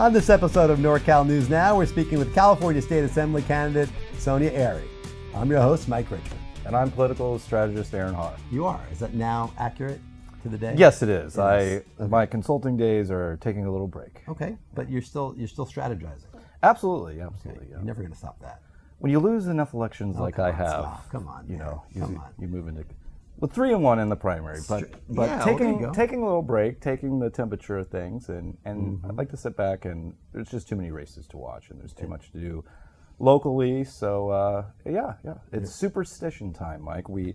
On this episode of NorCal News Now, we're speaking with California State Assembly candidate Sonia Aery. I'm your host, Mike Richman. And I'm political strategist Aaron Haar. You are. Is that now accurate to the day? Yes, it is. Okay. My consulting days are taking a little break. Okay, but you're still strategizing. Absolutely. Okay. You're never going to stop that. When you lose enough elections like I have, stop. Come on, you man. know, Come on. you move into 3-1 in the primary, but yeah, taking a little break, taking the temperature of things, and I'd like to sit back, and there's just too many races to watch, and there's too much to do locally. So it's superstition time, Mike. We're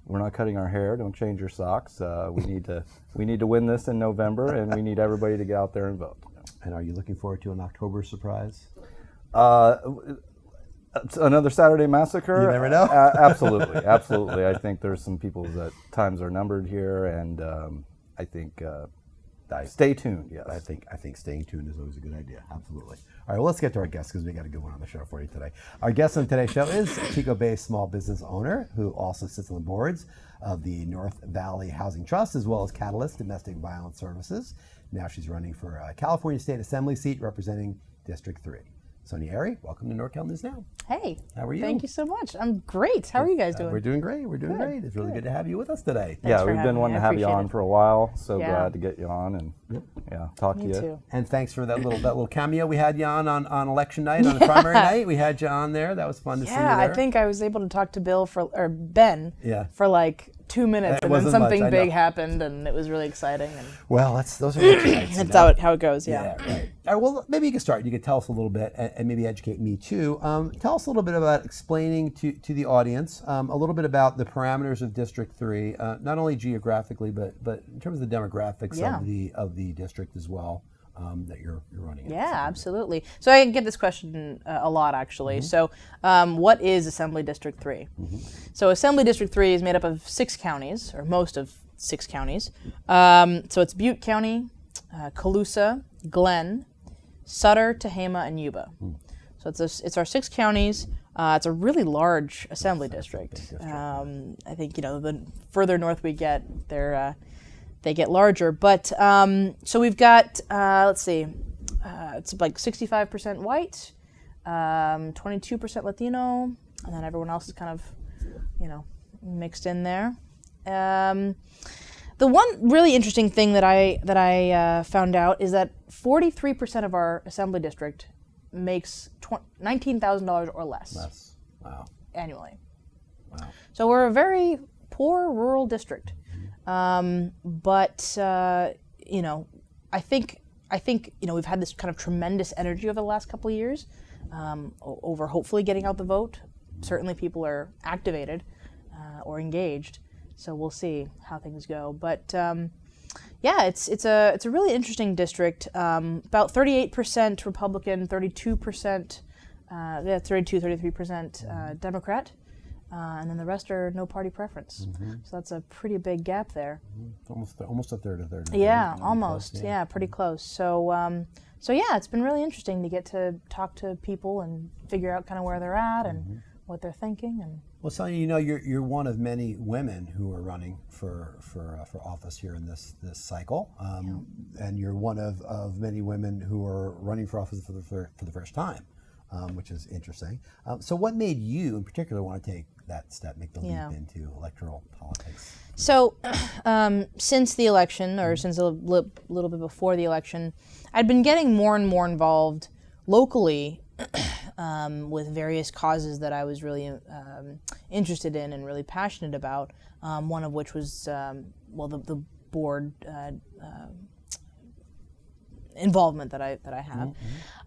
not cutting our hair. Don't change your socks. We need to win this in November, and we need everybody to get out there and vote. And are you looking forward to an October surprise? Another Saturday massacre? You never know. Absolutely. I think there's some people that times are numbered here, and I think stay tuned. Yes, I think staying tuned is always a good idea. Absolutely. All right, well, let's get to our guest because we got a good one on the show for you today. Our guest on today's show is a Chico-based small business owner who also sits on the boards of the North Valley Housing Trust as well as Catalyst Domestic Violence Services. Now she's running for a California State Assembly seat representing District 3. Sonia Aery, welcome to NorCal News Now. Hey. How are you? Thank you so much. I'm great. How are you guys doing? We're doing great. Great. It's really good to have you with us today. Thanks for we've having been me. wanting I to have you appreciate on it. for a while. So Yeah. glad to get you on and talk to Me you. too. And thanks for that little cameo we had you on election night, on the primary night. We had you on there. That was fun to see you there. Yeah, I think I was able to talk to Ben Yeah. for like 2 minutes, It and then wasn't much, something I big know. happened, and it was really exciting. And Well, those are rich nights. that's how it goes. Yeah. Right. All right. Well, maybe you can start. You could tell us a little bit, and maybe educate me too. Tell us a little bit about explaining to the audience a little bit about the parameters of District 3, not only geographically, but in terms of the demographics of the district as well that you're running. Yeah, absolutely. So I get this question a lot, actually. So what is Assembly District 3? So Assembly District 3 is made up of 6 counties, or most of 6 counties. So it's Butte County, Colusa, Glenn, Sutter, Tehama, and Yuba. So it's our 6 counties. It's a really large assembly district. I think the further north we get, they get larger. But so we've got let's see, it's like 65% white, 22% Latino, and then everyone else is kind of mixed in there. The one really interesting thing that I found out is that 43% of our assembly district makes $19,000 or less. Wow. Annually. Wow. So we're a very poor rural district, but I think we've had this kind of tremendous energy over the last couple of years over hopefully getting out the vote. Certainly, people are activated or engaged. So we'll see how things go, but it's a really interesting district. About 38% Republican, 32%, 33% Democrat, and then the rest are no party preference. So that's a pretty big gap there. Almost a third. Yeah, almost. Yeah, pretty close. So it's been really interesting to get to talk to people and figure out kind of where they're at and what they're thinking. And well, Sonia, you're one of many women who are running for office here in this cycle, and you're one of many women who are running for office for the first time, which is interesting. So, what made you, in particular, want to take that step, make the leap into electoral politics? So, since the election, or since a little bit before the election, I'd been getting more and more involved locally with various causes that I was really interested in and really passionate about. One of which was the board involvement that I have,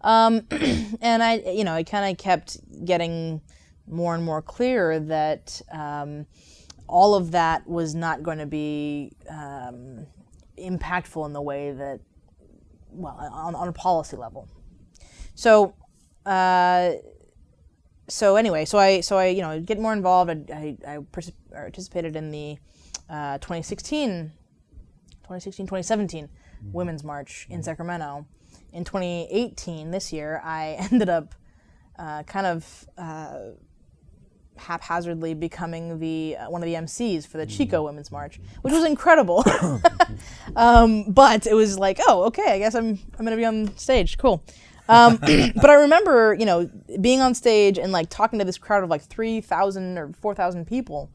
and I kind of kept getting more and more clear that all of that was not going to be impactful in the way that, on a policy level. So I get more involved. I participated in the 2017 Women's March in Sacramento. In 2018, this year, I ended up haphazardly becoming the one of the MCs for the Chico Women's March, which was incredible. But it was like, oh, okay, I guess I'm going to be on stage. Cool. But I remember, being on stage and like talking to this crowd of like 3,000 or 4,000 people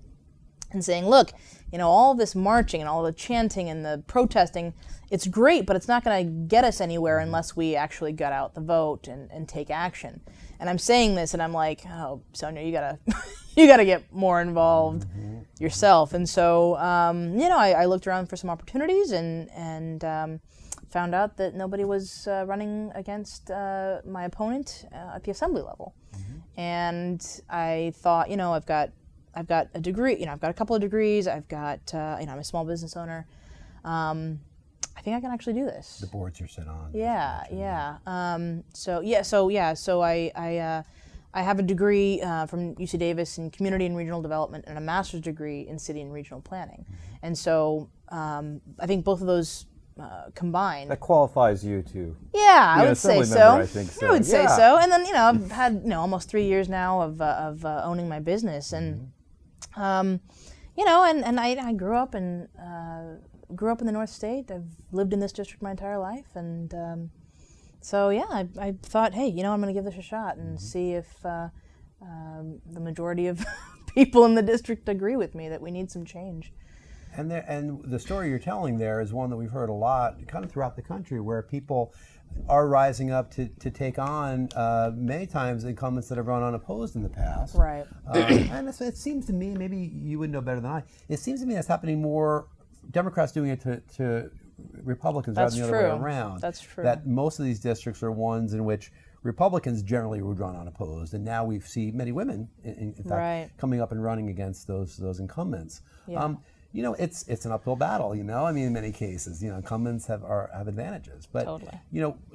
and saying, look, all this marching and all the chanting and the protesting, it's great, but it's not going to get us anywhere unless we actually get out the vote and take action. And I'm saying this, and I'm like, oh, Sonia, you gotta, you gotta get more involved yourself. And so, I looked around for some opportunities and found out that nobody was running against my opponent at the assembly level. And I thought, I've got a degree, I've got a couple of degrees. I've got, I'm a small business owner. I think I can actually do this. The boards you're sit on. Yeah. So I have a degree from UC Davis in community and regional development and a master's degree in city and regional planning. And so I think both of those combined. That qualifies you to. Yeah, I would say so. I think so. I would say so. And then I've had almost 3 years now of owning my business, and and I grew up in the North State. I've lived in this district my entire life, and I thought, hey, I'm going to give this a shot and see if the majority of people in the district agree with me that we need some change. And the story you're telling there is one that we've heard a lot, kind of throughout the country, where people are rising up to take on many times incumbents that have run unopposed in the past. Right. And it seems to me, maybe you would know better than I, it seems to me that's happening more, Democrats doing it to Republicans rather than the other way around. That's true. That most of these districts are ones in which Republicans generally would run unopposed, and now we see many women, in fact, coming up and running against those incumbents. Yeah. It's an uphill battle. I mean, in many cases, incumbents have advantages. But totally.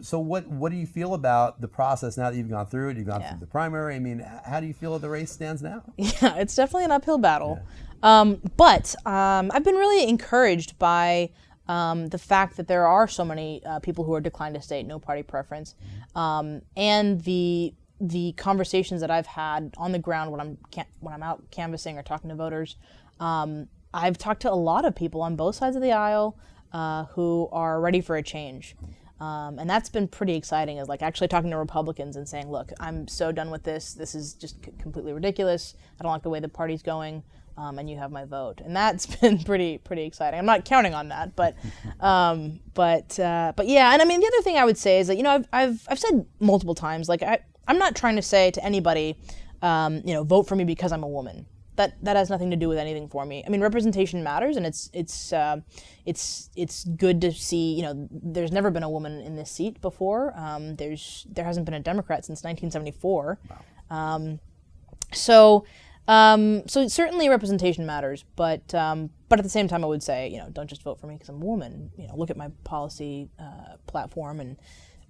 So what do you feel about the process now that you've gone through it? You've gone through the primary. I mean, how do you feel the race stands now? Yeah, it's definitely an uphill battle. Yeah. But I've been really encouraged by the fact that there are so many people who are declined to state, no party preference, and the conversations that I've had on the ground when I'm out canvassing or talking to voters. I've talked to a lot of people on both sides of the aisle who are ready for a change. And that's been pretty exciting, is like actually talking to Republicans and saying, look, I'm so done with this. This is just completely ridiculous. I don't like the way the party's going, and you have my vote. And that's been pretty exciting. I'm not counting on that, but yeah. And I mean, the other thing I would say is that, I've said multiple times, like I'm not trying to say to anybody, vote for me because I'm a woman. That has nothing to do with anything for me. I mean, representation matters, and it's good to see. There's never been a woman in this seat before. There hasn't been a Democrat since 1974. Wow. So certainly representation matters, but at the same time, I would say, don't just vote for me because I'm a woman. Look at my policy platform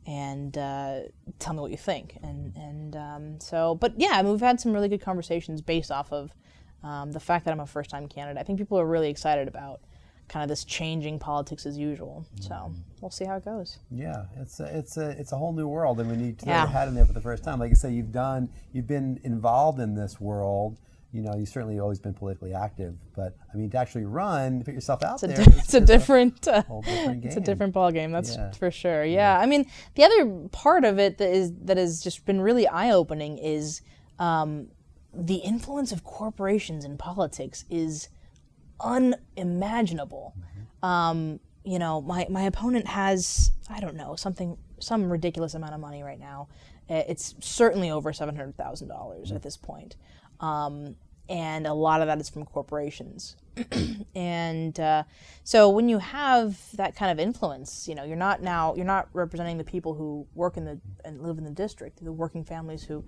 and tell me what you think. But yeah, I mean, we've had some really good conversations based off of the fact that I'm a first-time candidate. I think people are really excited about kind of this changing politics as usual. So we'll see how it goes. Yeah, it's a whole new world, and we need to throw your hat in there for the first time. Like you say, you've been involved in this world. You've certainly always been politically active, but I mean, to actually run, put yourself out there, it's a different whole different game. It's a different ball game. That's for sure. Yeah. I mean, the other part of it that has just been really eye-opening is the influence of corporations in politics is unimaginable. My opponent has, I don't know, some ridiculous amount of money right now. It's certainly over $700,000 at this point. And a lot of that is from corporations. And so when you have that kind of influence, you're not representing the people who work and live in the district, the working families who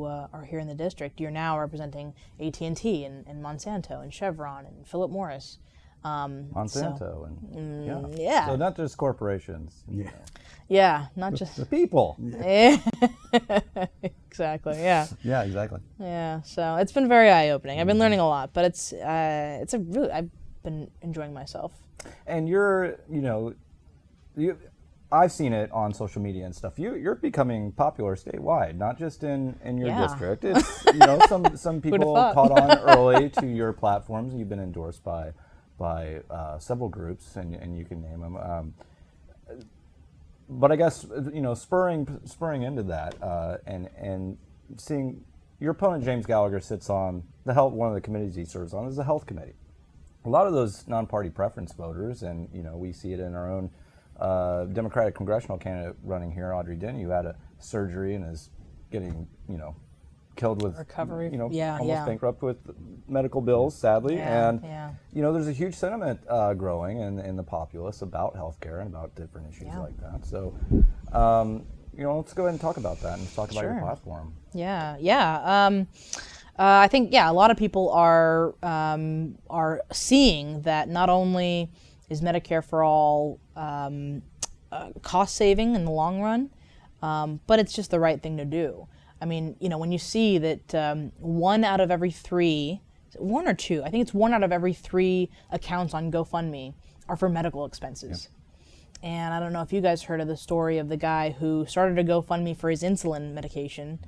are here in the district. You're now representing AT&T and Monsanto and Chevron and Philip Morris. Monsanto yeah. So not just corporations. Yeah, not just the people. Yeah. Exactly. Yeah. Yeah, exactly. Yeah. So it's been very eye-opening. I've been learning a lot, but I've been enjoying myself. And you're, I've seen it on social media and stuff. You're becoming popular statewide, not just in your Yeah. district. It's some people thought? caught on early to your platforms. You've been endorsed by several groups, and you can name them. But I guess spurring into that, and seeing your opponent James Gallagher sits on one of the committees he serves on is the health committee. A lot of those non-party preference voters, and we see it in our own Democratic congressional candidate running here, Audrey Denny, who had a surgery and is getting killed with Recovery. almost bankrupt with medical bills, sadly. Yeah, And yeah. there's a huge sentiment growing in the populace about healthcare and about different issues Yeah. like that. So let's go ahead and talk about that and let's talk about your Sure. platform. Yeah. I think a lot of people are seeing that not only is Medicare for all cost saving in the long run, but it's just the right thing to do. I mean, when you see that 1 out of every 3, 1 or 2, I think it's 1 out of every 3 accounts on GoFundMe are for medical expenses. Yep. And I don't know if you guys heard of the story of the guy who started a GoFundMe for his insulin medication,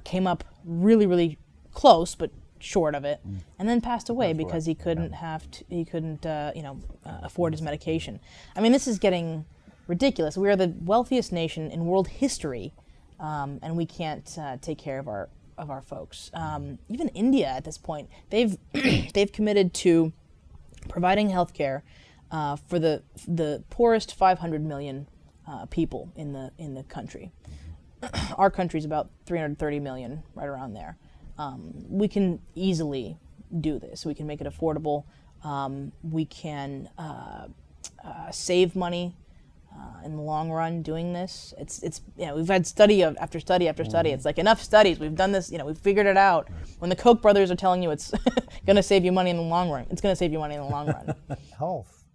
came up really, really close, but short of it, and then passed away because he couldn't afford his medication. I mean, this is getting ridiculous. We are the wealthiest nation in world history, and we can't take care of our folks. Even India at this point, they've committed to providing health care for the poorest 500 million people in the country. Our country's about 330 million, right around there. We can easily do this. We can make it affordable. We can save money in the long run doing this. It's we've had study after study after study. It's like enough studies. We've done this. We've figured it out. When the Koch brothers are telling you it's going to save you money in the long run, it's going to save you money in the long run.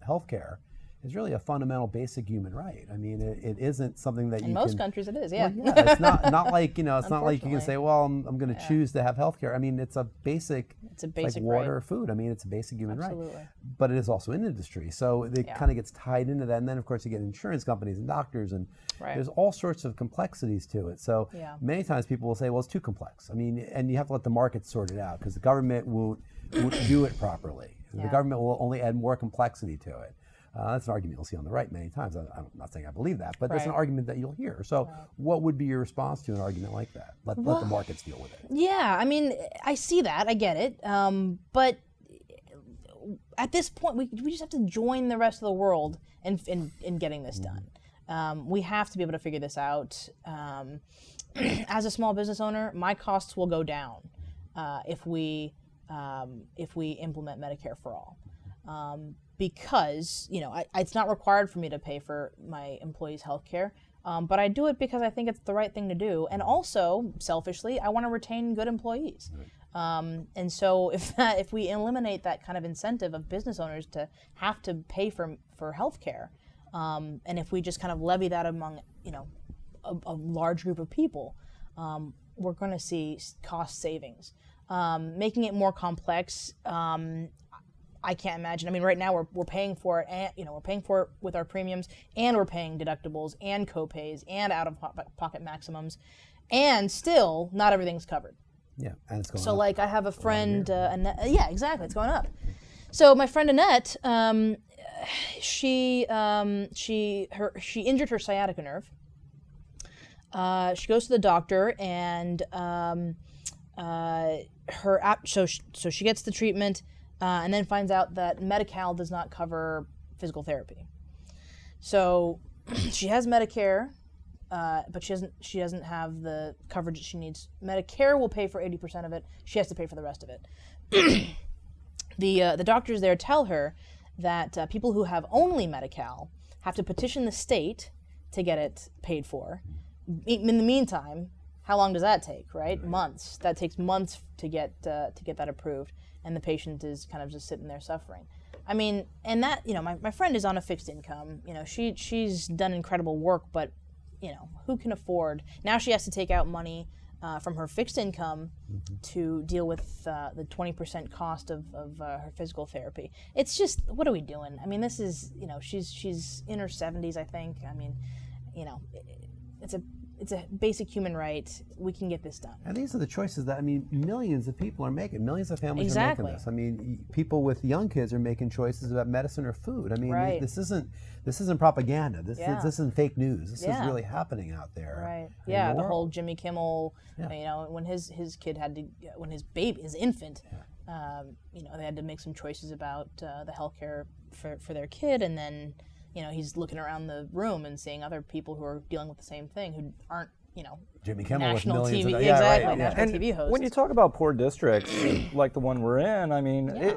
Healthcare is really a fundamental, basic human right. I mean, it isn't something that In most countries, it is. Yeah. Well, yeah, it's not like it's not like you can Unfortunately. say, well, I'm going to choose to have health care. I mean, it's a basic. It's a like basic water right. or food. I mean, it's a basic human right. Absolutely. But it is also an industry, so it Yeah. kind of gets tied into that. And then, of course, you get insurance companies and doctors, and Right. there's all sorts of complexities to it. So Yeah. many times people will say, well, it's too complex. I mean, and you have to let the market sort it out because the government won't do it properly. The Yeah. government will only add more complexity to it. That's an argument you'll see on the right many times. I'm not saying I believe that, but that's an Right. argument that you'll hear. So what would be your response to an argument like that? Let the markets deal with it. Yeah, I mean, I see that, I get it, but at this point, we just have to join the rest of the world in getting this done. We have to be able to figure this out. As a small business owner, my costs will go down if we implement Medicare for all. Because it's not required for me to pay for my employees' health care, but I do it because I think it's the right thing to do. And also, selfishly, I want to retain good employees. And so if we eliminate that kind of incentive of business owners to have to pay for health care, and if we just kind of levy that among a large group of people, we're going to see cost savings. Making it more complex, I can't imagine. I mean, right now we're paying for it, and we're paying for it with our premiums, and we're paying deductibles and co-pays and out-of-pocket maximums, and still not everything's covered. Yeah, and it's going So, up. like, I have a friend, Annette. Yeah, exactly, it's going up. So my friend Annette, she injured her sciatica nerve. She goes to the doctor, and so she gets the treatment. And then finds out that Medi-Cal does not cover physical therapy. So she has Medicare, but she doesn't have the coverage that she needs. Medicare will pay for 80% of it. She has to pay for the rest of it. The doctors there tell her that people who have only Medi-Cal have to petition the state to get it paid for. In the meantime, how long does that take, right? Months. That takes months to get that approved. And the patient is kind of just sitting there suffering. I mean, and that, my friend is on a fixed income. She's done incredible work, but, who can afford? Now she has to take out money from her fixed income to deal with the 20% cost of her physical therapy. It's just, what are we doing? I mean, this is, she's in her 70s, I think. I mean, it's a basic human right. We can get this done. And these are the choices that, millions of people are making. Millions of families are making this. People with young kids are making choices about medicine or food. Right. This isn't propaganda. This isn't fake news. This is really happening out there. Right. in Yeah, the the world. whole Jimmy Kimmel, when his kid had to, when his infant, they had to make some choices about the healthcare for their kid, and then he's looking around the room and seeing other people who are dealing with the same thing who aren't, Jimmy Kimmel with national millions TV, of national And TV hosts. when you talk about poor districts like the one we're in,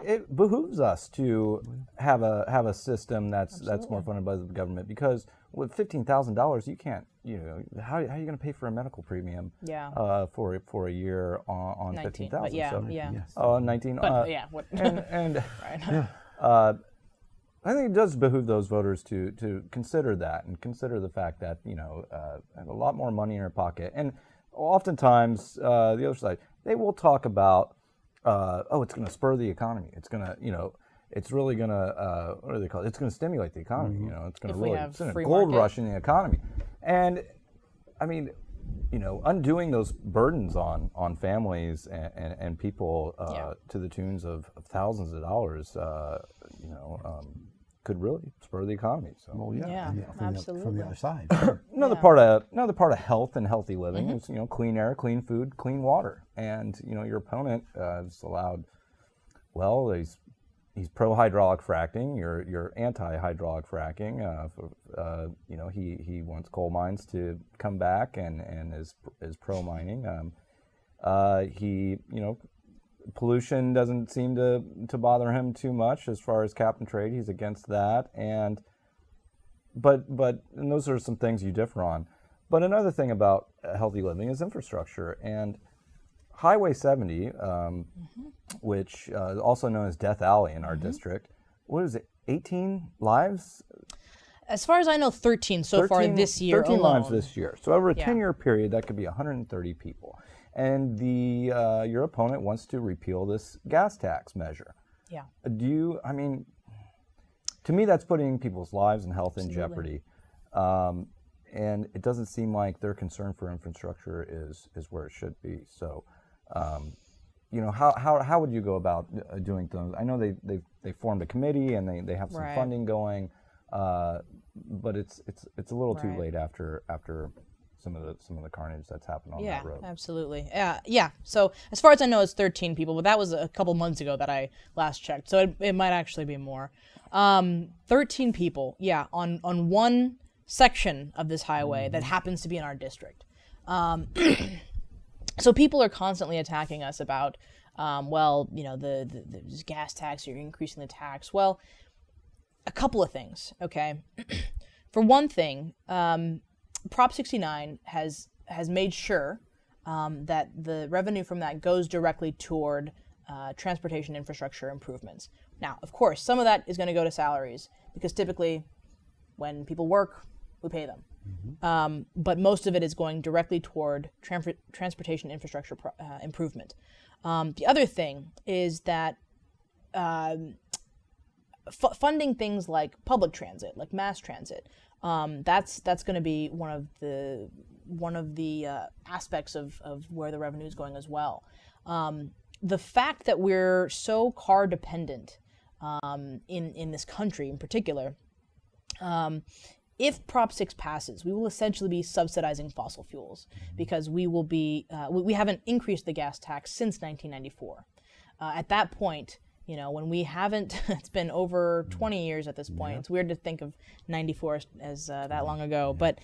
it behooves us to have a system that's more funded by the government, because with $15,000 you can't, how are you going to pay for a medical premium for a year on 19, $15,000? but yeah, so, yeah. 19. But what? And Right. I think it does behoove those voters to consider that, and consider the fact that have a lot more money in their pocket. And oftentimes the other side, they will talk about it's going to spur the economy. It's going to it's really going to what do they call it? It's going to stimulate the economy. It's going to really have a free gold market. rush in the economy. And undoing those burdens on families and people to the tunes of thousands of dollars, could really spur the economy. So Absolutely. From the other side. another part of health and healthy living is clean air, clean food, clean water. And your opponent is allowed. Well, he's pro hydraulic fracking. You're anti hydraulic fracking. He wants coal mines to come back and is pro mining. Pollution doesn't seem to bother him too much as far as cap and trade. He's against that, and those are some things you differ on. But another thing about healthy living is infrastructure, and Highway 70, which is also known as Death Alley in our district. What is it? 18 lives? As far as I know, 13 so far this year 13 alone. lives this year. So over a 10-year period, that could be 130 people. And your opponent wants to repeal this gas tax measure. Yeah. To me, that's putting people's lives and health in jeopardy. And it doesn't seem like their concern for infrastructure is where it should be. So, how would you go about doing things? I know they formed a committee and they have some funding going, but it's a little too late after some of the carnage that's happened on that road. Yeah, absolutely. Yeah. So as far as I know, it's 13 people, but that was a couple months ago that I last checked. So it might actually be more. 13 people, on one section of this highway that happens to be in our district. So people are constantly attacking us about, the gas tax, you're increasing the tax. Well, a couple of things, okay? For one thing, Prop 69 has made sure that the revenue from that goes directly toward transportation infrastructure improvements. Now, of course, some of that is going to go to salaries, because typically when people work, we pay them. But most of it is going directly toward transportation infrastructure improvement. The other thing is that funding things like public transit, like mass transit, that's going to be one of the aspects of where the revenue is going as well. The fact that we're so car dependent in this country in particular, if Prop 6 passes, we will essentially be subsidizing fossil fuels, because we will be we haven't increased the gas tax since 1994. At that point, when we haven't, it's been over 20 years at this point. It's weird to think of 94 as that long ago, but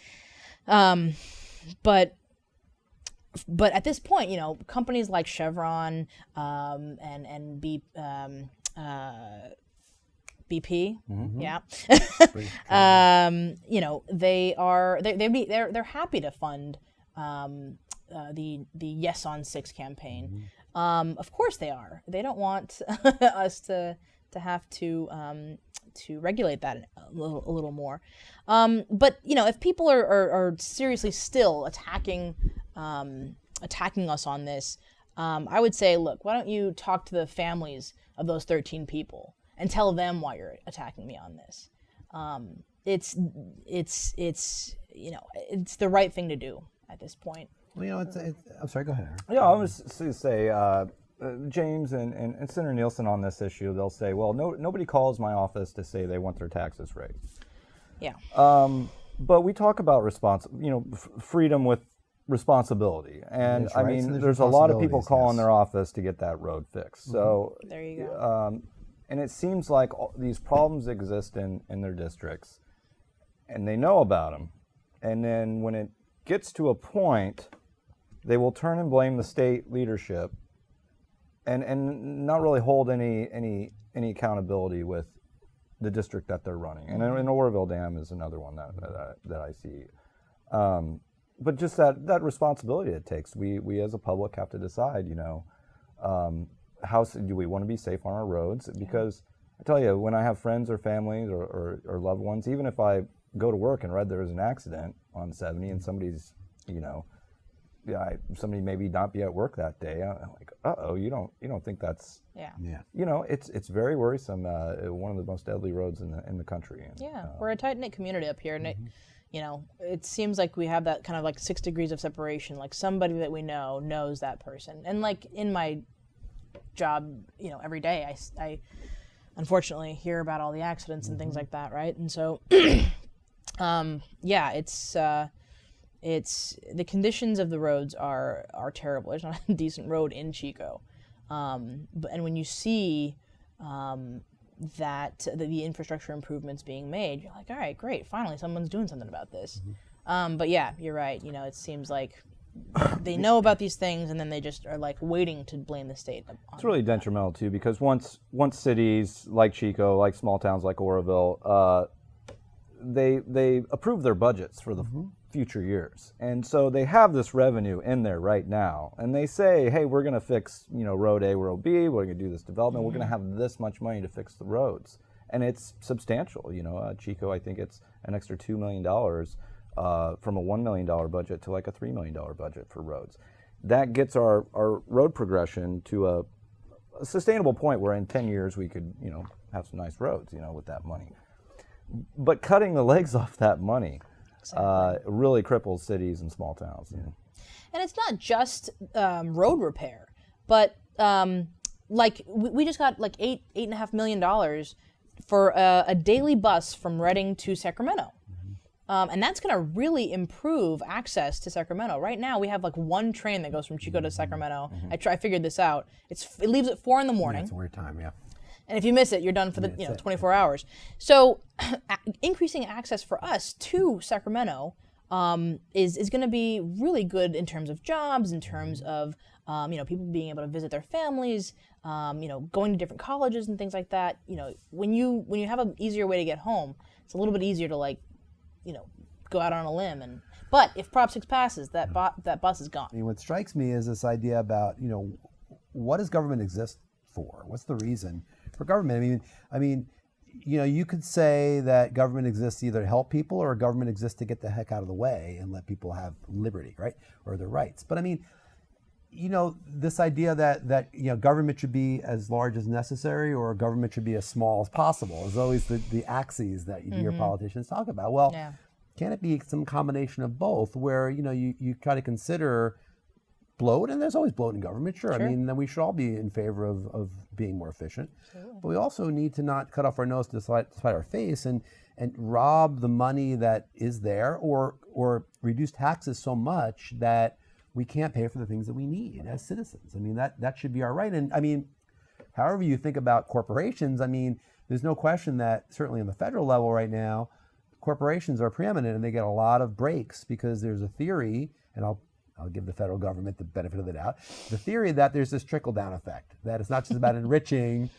at this point, companies like Chevron and BP, they're happy to fund the Yes on 6 campaign. Of course they are. They don't want us to have to regulate that a little more. But if people are seriously still attacking attacking us on this, I would say, look, why don't you talk to the families of those 13 people and tell them why you're attacking me on this? It's the right thing to do at this point. Well, I'm sorry. Go ahead, Aaron. Yeah, I was to say, James and Senator Nielsen on this issue, they'll say, well, nobody calls my office to say they want their taxes raised. Yeah. But we talk about freedom with responsibility, and There's I rights mean, and there's a lot of people responsibilities, calling yes. their office to get that road fixed. So There you go. and it seems like these problems exist in their districts, and they know about them, and then when it gets to a point, they will turn and blame the state leadership, and not really hold any accountability with the district that they're running. And Oroville Dam is another one that I see. But just that responsibility it takes. We as a public have to decide, how do we want to be safe on our roads? Because I tell you, when I have friends or families or loved ones, even if I go to work and read there was an accident on 70 and somebody's, somebody maybe not be at work that day, I'm like, uh-oh, you don't think that's, Yeah. it's very worrisome. One of the most deadly roads in the country. And, Yeah, we're a tight-knit community up here, and it seems like we have that kind of like 6 degrees of separation. Like somebody that we know knows that person, and like in my job, every day I unfortunately hear about all the accidents and things like that, right? And so, it's the conditions of the roads are terrible. There's not a decent road in Chico, and when you see that the infrastructure improvements being made, you're like, all right, great, finally someone's doing something about this. But yeah, you're right. It seems like they know about these things and then they just are like waiting to blame the state. It's really detrimental too, because once cities like Chico, like small towns like Oroville, they approve their budgets for the future years, and so they have this revenue in there right now, and they say, hey, we're going to fix road A, road B, we're going to do this development, we're going to have this much money to fix the roads, and it's substantial. Chico, I think it's an extra $2 million from a $1 million budget to like a $3 million budget for roads. That gets our road progression to a sustainable point where in 10 years we could have some nice roads with that money. But cutting the legs off that money really cripples cities and small towns. And it's not just road repair, but like we just got like $8.5 million for a daily bus from Reading to Sacramento. And that's going to really improve access to Sacramento. Right now, we have like one train that goes from Chico to Sacramento. I figured this out. It leaves at 4 in the morning. It's a weird time, yeah. And if you miss it, you're done for the 24 hours. So increasing access for us to Sacramento is going to be really good in terms of jobs, in terms of people being able to visit their families, going to different colleges and things like that. When you have an easier way to get home, it's a little bit easier to go out on a limb. But if Prop 6 passes, that bus is gone. What strikes me is this idea about what does government exist for? What's the reason for government? I mean, you could say that government exists either to help people or government exists to get the heck out of the way and let people have liberty, right, or their rights. But I mean, this idea that government should be as large as necessary or government should be as small as possible is always the axes that you hear politicians talk about. Well, can it be some combination of both, where you try to consider bloat, and there's always bloat in government, sure. I mean, then we should all be in favor of being more efficient. But we also need to not cut off our nose to spite our face and rob the money that is there, or reduce taxes so much that we can't pay for the things that we need as citizens. I mean, that should be our right. And I mean, however you think about corporations, I mean, there's no question that certainly on the federal level right now, corporations are preeminent and they get a lot of breaks because there's a theory, and I'll give the federal government the benefit of the doubt, the theory that there's this trickle-down effect, that it's not just about enriching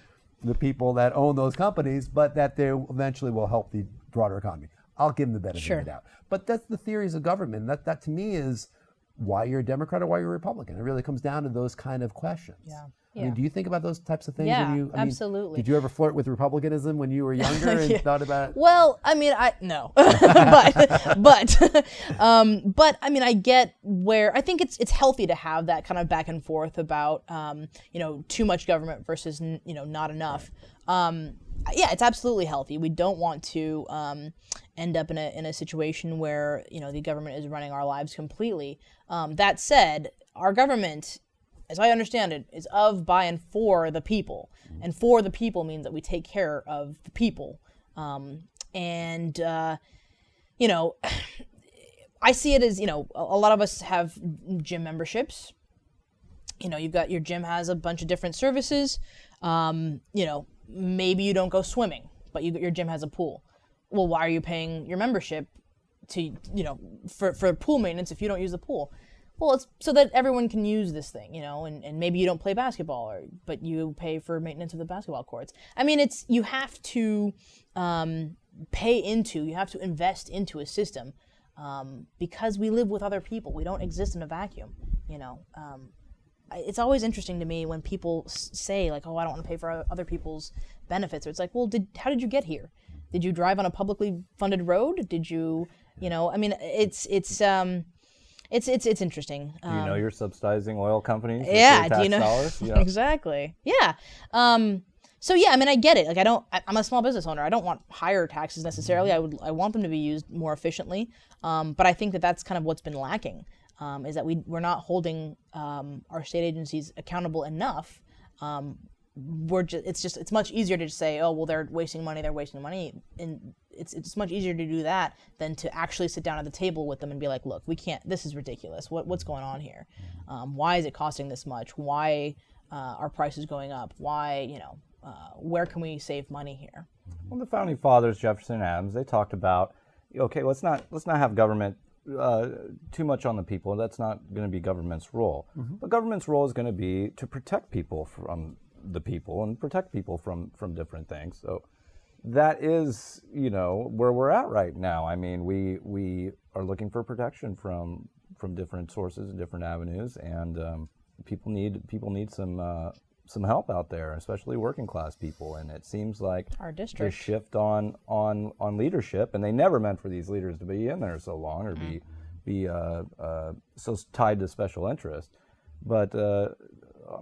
the people that own those companies, but that they eventually will help the broader economy. I'll give them the benefit of the doubt. But that's the theories of government. That to me is why you're a Democrat or why you're a Republican. It really comes down to those kind of questions. Yeah. I mean, do you think about those types of things? Yeah, when you, absolutely. Did you ever flirt with Republicanism when you were younger and thought about? Well, I mean, no, but I mean, I get where I think it's healthy to have that kind of back and forth about too much government versus not enough. Yeah, it's absolutely healthy. We don't want to end up in a situation where the government is running our lives completely. That said, our government, as I understand it, is of, by, and for the people. And for the people means that we take care of the people. I see it as, a lot of us have gym memberships. You've got your gym has a bunch of different services. Maybe you don't go swimming, but your gym has a pool. Well, why are you paying your membership to, for pool maintenance if you don't use the pool? Well, it's so that everyone can use this thing, and maybe you don't play basketball, but you pay for maintenance of the basketball courts. I mean, you have to you have to invest into a system because we live with other people. We don't exist in a vacuum, It's always interesting to me when people say, like, oh, I don't want to pay for other people's benefits. Or it's like, well, how did you get here? Did you drive on a publicly funded road? Did you, I mean, it's interesting. Do you know you're subsidizing oil companies with yeah, their tax do you know? dollars? Yeah. Exactly. Yeah. So yeah, I mean, I get it. Like, I'm a small business owner. I don't want higher taxes necessarily. I want them to be used more efficiently. But I think that's kind of what's been lacking. Is that we're not holding our state agencies accountable enough. It's much easier to just say, oh, well, they're wasting money, and it's much easier to do that than to actually sit down at the table with them and be like, look, we can't, this is ridiculous. What's going on here? Why is it costing this much? Why are prices going up? Why, where can we save money here? Well, the founding fathers, Jefferson and Adams, they talked about, okay, let's not have government too much on the people. That's not going to be government's role. But government's role is going to be to protect people from the people and protect people from different things. So that is, where we're at right now. I mean, we are looking for protection from different sources and different avenues, and people need some help out there, especially working class people. And it seems like our district, the shift on leadership, and they never meant for these leaders to be in there so long or be so tied to special interest. But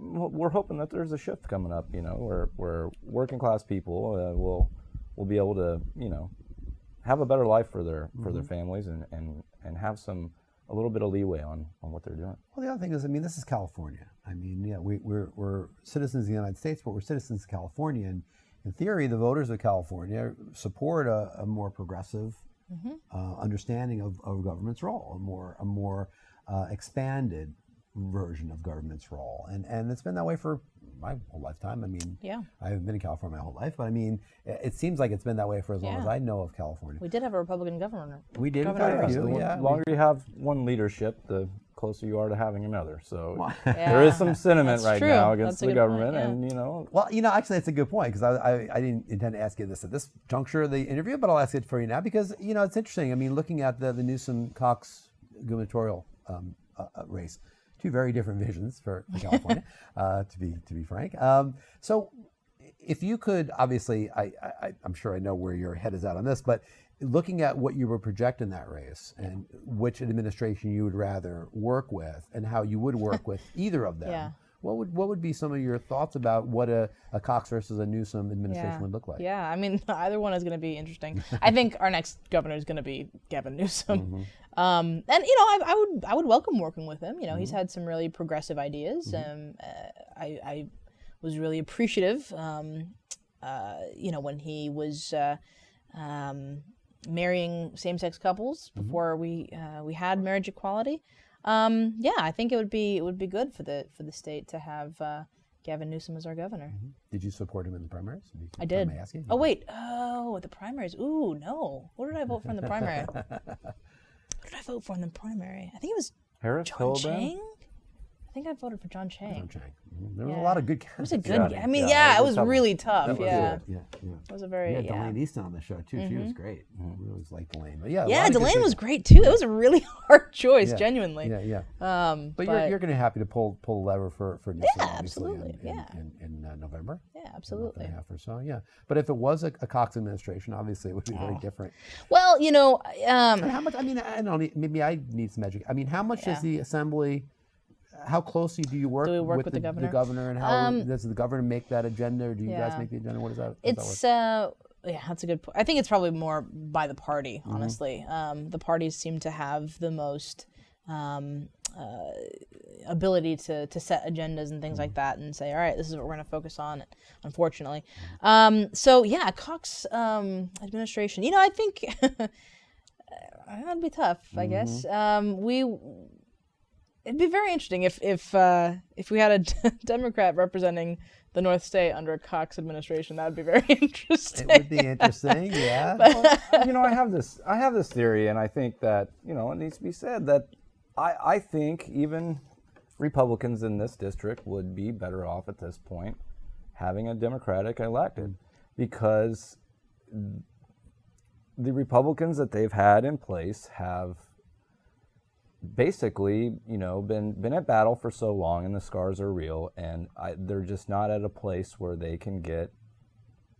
we're hoping that there's a shift coming up, where working class people will be able to, have a better life for their families and have a little bit of leeway on what they're doing. Well, the other thing is, this is California. We're citizens of the United States, but we're citizens of California, and in theory, the voters of California support a more progressive understanding of government's role, a more expanded version of government's role, and it's been that way for my whole lifetime. I haven't been in California my whole life, but it seems like it's been that way for as long as I know of California. We did have a Republican governor. We did. The longer you have one leadership, the closer you are to having another. So there is some sentiment right now against the government, point, and Well, actually, that's a good point, because I didn't intend to ask you this at this juncture of the interview, but I'll ask it for you now because it's interesting. Looking at the Newsom-Cox gubernatorial race. Two very different visions for California, to be frank. So, if you could, obviously, I'm sure I know where your head is at on this, but looking at what you were projecting that race and which administration you would rather work with and how you would work with either of them, what would be some of your thoughts about what a Cox versus a Newsom administration would look like? Yeah, either one is going to be interesting. I think our next governor is going to be Gavin Newsom. And I would welcome working with him. He's had some really progressive ideas. I was really appreciative, when he was marrying same-sex couples before we had marriage equality. I think it would be good for the state to have Gavin Newsom as our governor. Did you support him in the primaries? I did. Oh wait, the primaries. Ooh, no. What did I vote for in the primary? What did I vote for in the primary? I think it was Harris John Hildebrand? Chang. I think I voted for John Chang. John Chang. There was a lot of good It was a candidates. good. I mean, it was tough. really tough. That was Yeah. good. Yeah. It was a very. We had Delane Easton on the show too. She was great. We always liked Delane. But yeah, a lot Yeah, of good Delane was people. great too. It was a really hard choice, Yeah. genuinely. Yeah. But But you're going to be happy to pull the lever for Nixon, obviously, absolutely, in November. Yeah, absolutely. A month and a half or so. Yeah. But if it was a Cox administration, obviously it would be very different. Well, And how much? I mean, I don't need, maybe I need some education. I mean, how much does the assembly? How closely do you work, Do we work with the the governor? and how does the governor make that agenda, or do you guys make the agenda? What is that? it's yeah, that's a good point. I think it's probably more by the party, honestly. The parties seem to have the most ability to set agendas and things like that, and say, all right, this is what we're going to focus on. Unfortunately, so yeah, Cox administration. I think that'd be tough. I guess it'd be very interesting if we had a Democrat representing the North State under a Cox administration. That would be very interesting. It would be interesting, yeah. Well, I have this theory, and I think that it needs to be said that I think even Republicans in this district would be better off at this point having a Democratic elected, because the Republicans that they've had in place have basically, been at battle for so long, and the scars are real, and they're just not at a place where they can get,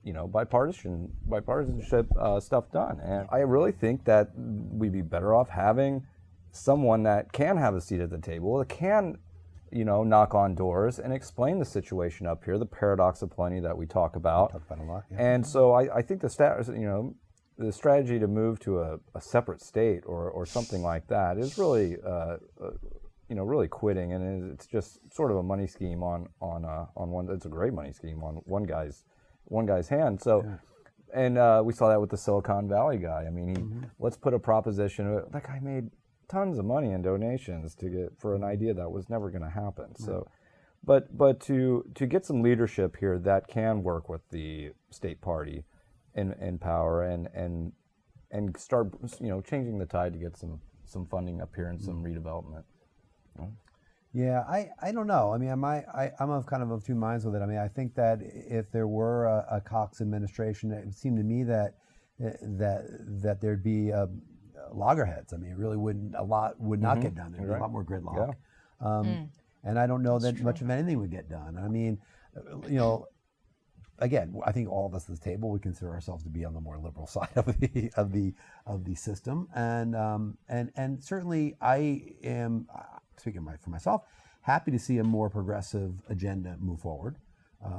bipartisanship stuff done. And I really think that we'd be better off having someone that can have a seat at the table, that can, knock on doors and explain the situation up here, the paradox of plenty that we talk about. Talk about a lot, yeah. And so I think the strategy to move to a separate state or something like that is really, really quitting, and it's just sort of a money scheme on one. It's a great money scheme on one guy's hand. So, and we saw that with the Silicon Valley guy. I mean, let's put a proposition. That guy made tons of money in donations for an idea that was never going to happen. So, but to get some leadership here that can work with the state party in power and start changing the tide to get some funding up here and some redevelopment. Yeah, I don't know. I mean, I'm of kind of two minds with it. I mean, I think that if there were a Cox administration, it would seem to me that there'd be loggerheads. I mean, it really would not get done. There'd be a lot more gridlock. Yeah. And I don't know that much of anything would get done. I mean, again, I think all of us at this table would consider ourselves to be on the more liberal side of the system, and certainly I am, speaking for myself, happy to see a more progressive agenda move forward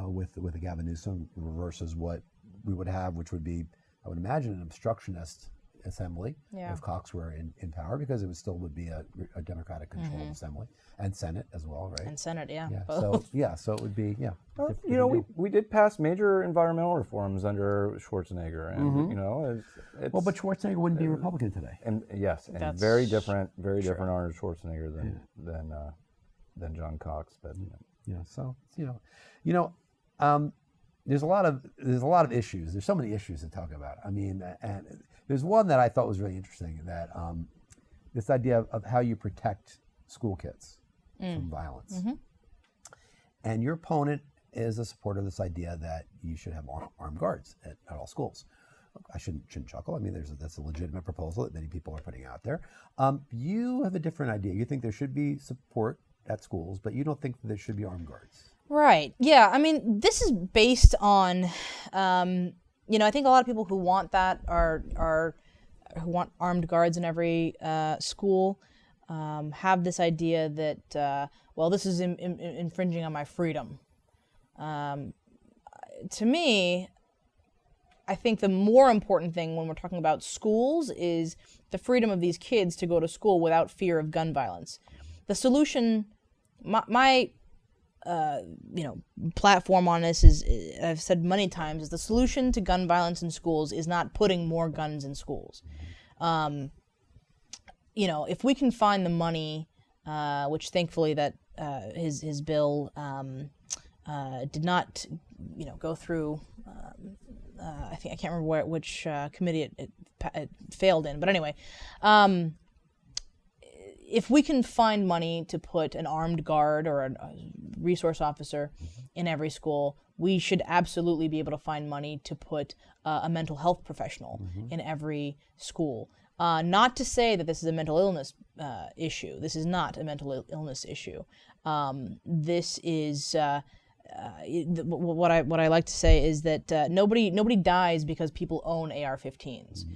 with a Gavin Newsom versus what we would have, which would be, I would imagine, an obstructionist assembly if Cox were in power, because it would be a Democratic controlled assembly and Senate as well, right? And Senate, So it would be We did pass major environmental reforms under Schwarzenegger, and it's but Schwarzenegger wouldn't be a Republican today. And yes, and very different Arnold Schwarzenegger than John Cox, but So there's a lot of issues. There's so many issues to talk about. I mean, and there's one that I thought was really interesting, that this idea of how you protect school kids from violence. And your opponent is a supporter of this idea that you should have armed guards at all schools. I shouldn't chuckle. I mean, that's a legitimate proposal that many people are putting out there. You have a different idea. You think there should be support at schools, but you don't think that there should be armed guards. Right. Yeah. I mean, this is based on, I think a lot of people who want that who want armed guards in every school have this idea that, this is infringing on my freedom. To me, I think the more important thing when we're talking about schools is the freedom of these kids to go to school without fear of gun violence. The solution, my platform on this is, I've said many times, is the solution to gun violence in schools is not putting more guns in schools. If we can find the money, which thankfully that his bill did not, go through. I can't remember which committee it failed in, but anyway. if we can find money to put an armed guard or a resource officer in every school, we should absolutely be able to find money to put a mental health professional in every school. Not to say that this is a mental illness issue. This is not a mental illness issue. This is what I like to say is that nobody dies because people own AR-15s.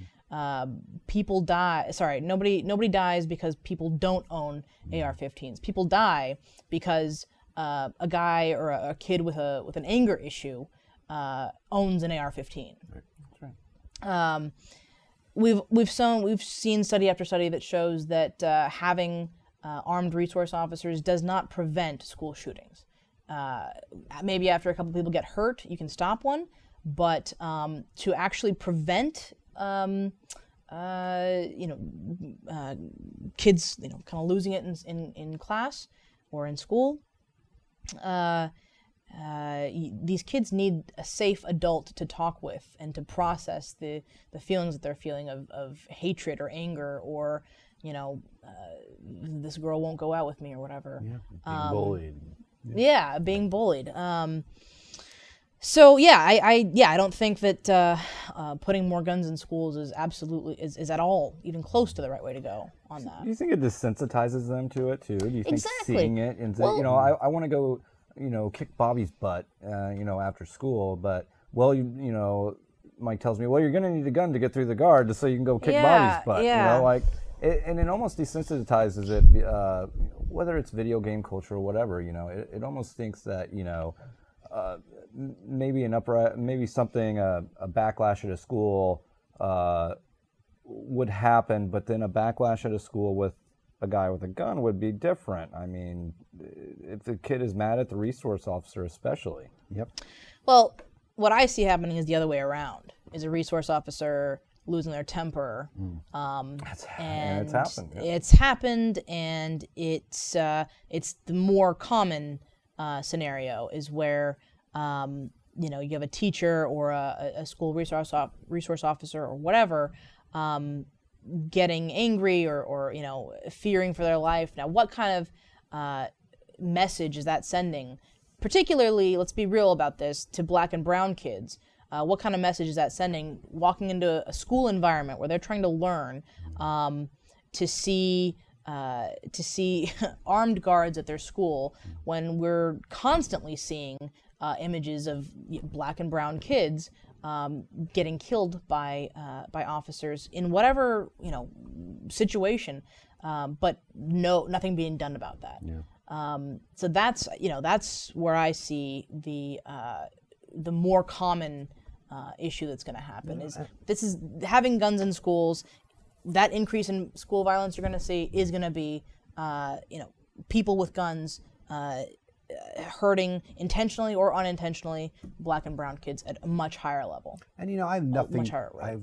People die. Sorry, nobody dies because people don't own AR-15s. People die because a guy or a kid with an anger issue owns an AR-15. That's right. We've seen study after study that shows that having armed resource officers does not prevent school shootings. Maybe after a couple people get hurt, you can stop one, but to actually prevent kids, kind of losing it in class or in school, these kids need a safe adult to talk with and to process the feelings that they're feeling of hatred or anger or, this girl won't go out with me or whatever. Yeah, being bullied. Yeah, being bullied. So yeah, I don't think that putting more guns in schools is absolutely is at all even close to the right way to go on that. Do you think it desensitizes them to it too? Do you think Exactly. seeing it and Well, I want to go, kick Bobby's butt, after school, but Mike tells me, well, you're going to need a gun to get through the guard so you can go kick Yeah, Bobby's butt. yeah. And it almost desensitizes it, whether it's video game culture or whatever. It almost thinks that maybe something a backlash at a school would happen, but then a backlash at a school with a guy with a gun would be different. I mean, if the kid is mad at the resource officer, especially. Yep. Well, what I see happening is the other way around. Is a resource officer losing their temper, And and it's happened. Yeah. It's happened, and it's the more common scenario is where you have a teacher or a school resource officer or whatever getting angry or fearing for their life. Now, what kind of message is that sending? Particularly, let's be real about this, to Black and brown kids. What kind of message is that sending? Walking into a school environment where they're trying to learn, to see armed guards at their school, when we're constantly seeing images of Black and brown kids getting killed by officers in whatever situation, but nothing being done about that. Yeah. So that's where I see the more common issue that's going to happen is having guns in schools. That increase in school violence you're going to see is going to be people with guns hurting intentionally or unintentionally Black and brown kids at a much higher level. And I have nothing. much higher rate. I have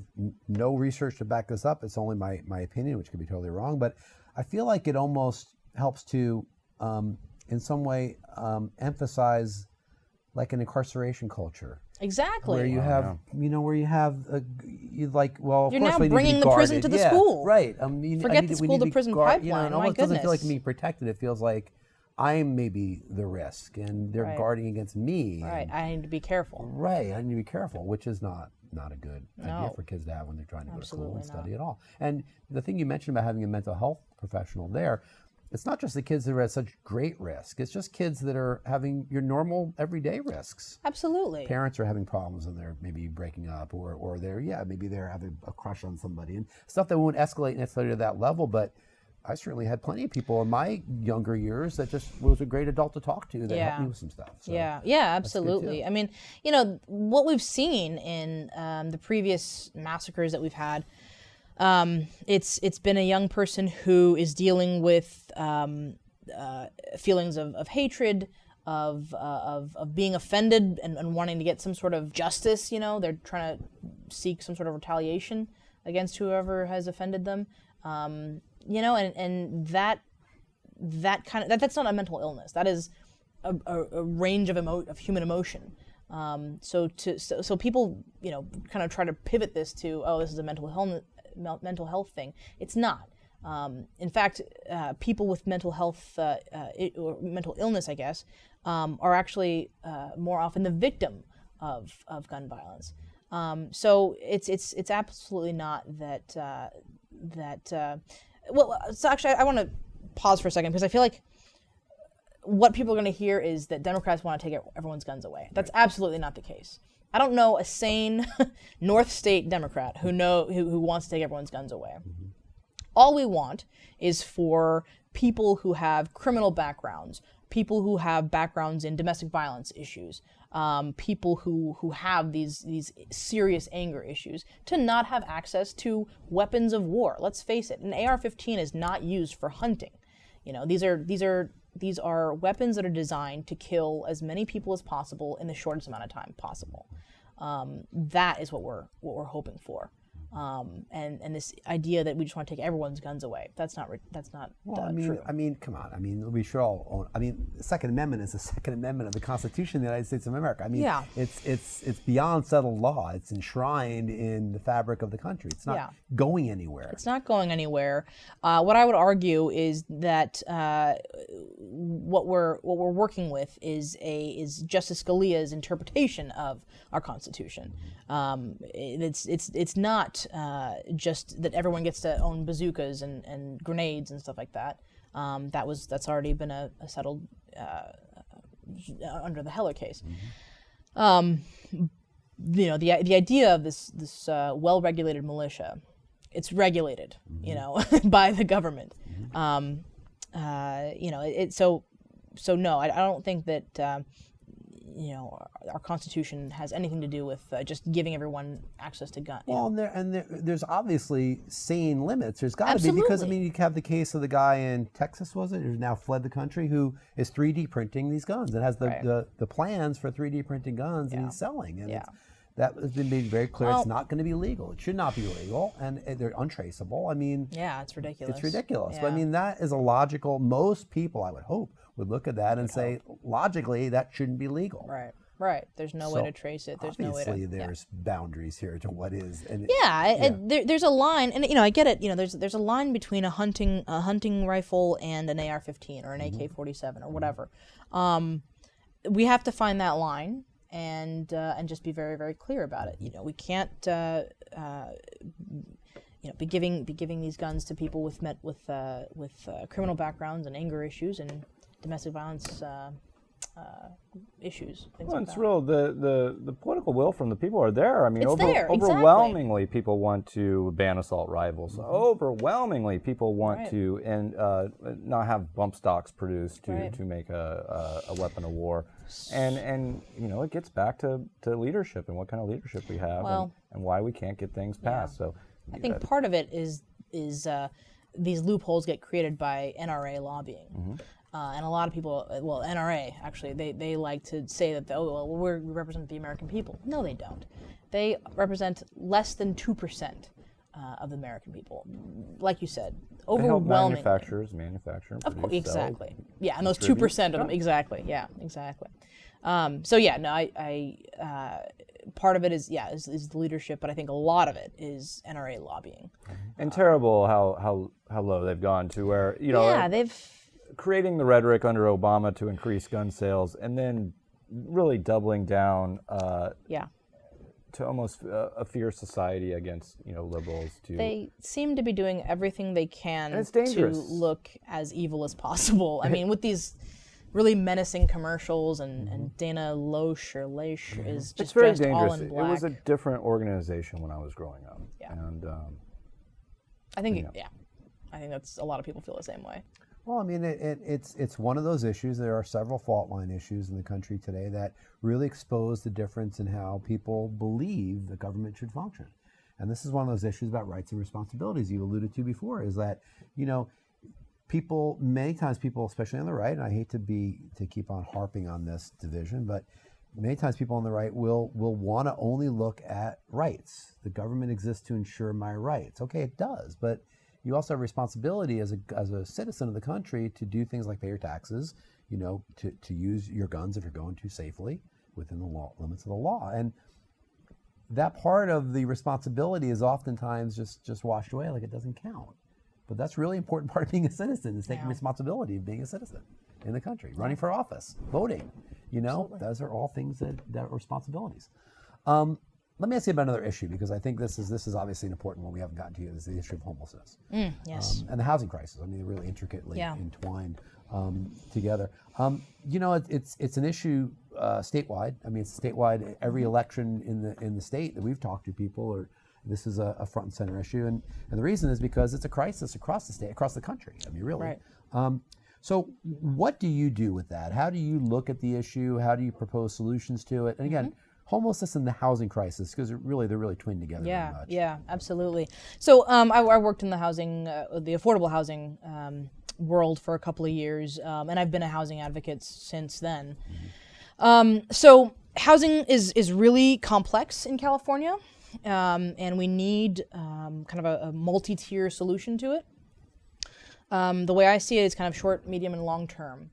no research to back this up. It's only my opinion, which could be totally wrong. But I feel like it almost helps to, in some way, emphasize like an incarceration culture. Exactly. Where you have, where you have, You're course, now we need to be bringing the prison guarded. to the Yeah, school. right. Forget the school to prison pipeline. It My almost doesn't feel like goodness. me protected. It feels like I'm maybe the risk, and they're Right. guarding against me. Right. I need to be careful. Right, I need to be careful, which is not a good idea No. for kids to have when they're trying to go to school and Absolutely study at all. And the thing you mentioned about having a mental health professional there, it's not just the kids that are at such great risk. It's just kids that are having your normal everyday risks. Absolutely. Parents are having problems and they're maybe breaking up, or maybe they're having a crush on somebody, and stuff that won't escalate necessarily to that level. But I certainly had plenty of people in my younger years that just was a great adult to talk to that helped me with some stuff. So Yeah, absolutely. too. I mean, what we've seen in the previous massacres that we've had, it's been a young person who is dealing with feelings of hatred, of being offended and wanting to get some sort of justice. They're trying to seek some sort of retaliation against whoever has offended them. And that kind of that's not a mental illness. That is a range of human emotion. So people kind of try to pivot this to, oh, this is a mental health thing. It's not. In fact, people with mental health or mental illness, I guess, are actually more often the victim of gun violence. So it's absolutely not that well. So actually, I want to pause for a second because I feel like what people are going to hear is that Democrats want to take everyone's guns away. That's absolutely not the case. I don't know a sane North State Democrat who wants to take everyone's guns away. Mm-hmm. All we want is for people who have criminal backgrounds, people who have backgrounds in domestic violence issues, people who have these serious anger issues, to not have access to weapons of war. Let's face it, an AR-15 is not used for hunting. You know, these are weapons that are designed to kill as many people as possible in the shortest amount of time possible. That is what we're hoping for. And this idea that we just want to take everyone's guns away, that's not true. I mean, come on. I mean, we should all own. I mean, the Second Amendment is the Second Amendment of the Constitution of the United States of America. I mean, yeah. it's beyond settled law. It's enshrined in the fabric of the country. It's not going anywhere. It's not going anywhere. What I would argue is that what we're working with is Justice Scalia's interpretation of our Constitution. It's not just that everyone gets to own bazookas and grenades and stuff like that. That's already been a settled under the Heller case. Mm-hmm. You know, the idea of this well-regulated militia, it's regulated, mm-hmm. you know, by the government. Mm-hmm. You know, so no, I don't think that. You know, our Constitution has anything to do with just giving everyone access to guns. Well, there's obviously sane limits. There's got to be, because I mean, you have the case of the guy in Texas, was it, who's now fled the country, who is 3D printing these guns and has the plans for 3D printing guns, and he's selling. And that has been made very clear. It's not going to be legal. It should not be legal, and they're untraceable. I mean, it's ridiculous. It's ridiculous. But I mean, that is a logical. Most people, I would hope, would look at that and say, logically, that shouldn't be legal. Right. There's no way to trace it. There's no way to. Obviously, there's boundaries here to what is. And there's a line, and you know, I get it. You know, there's a line between a hunting rifle and an AR-15 or an AK-47 or whatever. We have to find that line and just be very, very clear about it. You know, we can't. Be giving these guns to people with criminal backgrounds and anger issues and domestic violence issues. It's real. The political will from the people are there. I mean, overwhelmingly, people want to ban assault rifles. Mm-hmm. Overwhelmingly, people want to not have bump stocks produced to make a weapon of war. And you know, it gets back to leadership and what kind of leadership we have, and why we can't get things passed. So I think part of it is these loopholes get created by NRA lobbying. Mm-hmm. And a lot of people, NRA actually, they like to say that, we represent the American people. No, they don't. They represent less than 2% of the American people. Like you said, overwhelmingly. Manufacturers manufacture and produce. Of course, exactly. Sell, yeah, and those 2% of them, exactly. Yeah, exactly. Part of it is the leadership, but I think a lot of it is NRA lobbying. And terrible how low they've gone to, where they've creating the rhetoric under Obama to increase gun sales, and then really doubling down to almost a fierce society against liberals. They seem to be doing everything they can to look as evil as possible. I mean, with these really menacing commercials and Dana Loesch is just very dressed dangerous. all in black. It was a different organization when I was growing up. Yeah. And I think I think that's a lot of people feel the same way. Well, I mean, it's one of those issues. There are several fault line issues in the country today that really expose the difference in how people believe the government should function. And this is one of those issues about rights and responsibilities you alluded to before, is that, many times people, especially on the right, and I hate to keep on harping on this division, but many times people on the right will want to only look at rights. The government exists to ensure my rights. Okay, it does, but you also have responsibility as a citizen of the country to do things like pay your taxes, to use your guns if you're going to safely within the limits of the law. And that part of the responsibility is oftentimes just washed away like it doesn't count. But that's a really important part of being a citizen, is taking responsibility of being a citizen in the country, running for office, voting. Those are all things that are responsibilities. Let me ask you about another issue, because I think this is obviously an important one we haven't gotten to yet, is the issue of homelessness. Yes. And the housing crisis. I mean, they're really intricately entwined together. It's an issue statewide. I mean, it's statewide. Every election in the state that we've talked to people, this is a front and center issue, and the reason is because it's a crisis across the state, across the country. I mean, really. Right. So what do you do with that? How do you look at the issue? How do you propose solutions to it? And again, homelessness and the housing crisis, because they're really twinned together very much. Yeah, absolutely. So I worked in the housing, the affordable housing world for a couple of years, and I've been a housing advocate since then. So housing is really complex in California, and we need kind of a multi-tier solution to it. The way I see it is kind of short, medium, and long term.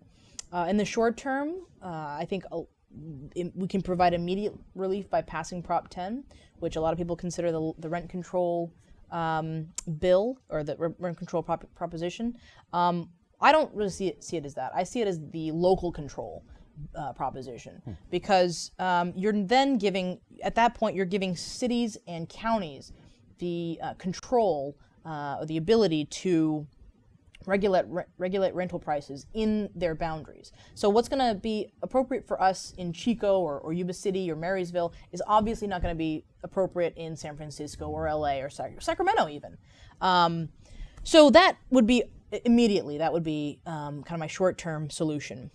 In the short term, I think we can provide immediate relief by passing Prop 10, which a lot of people consider the rent control bill, or the rent control proposition. I don't really see it as that. I see it as the local control proposition, because you're then giving, at that point, you're giving cities and counties the control, or the ability to regulate rental prices in their boundaries. So what's going to be appropriate for us in Chico or Yuba City or Marysville is obviously not going to be appropriate in San Francisco or LA or Sacramento even. So that would be immediately, that would be kind of my short-term solution.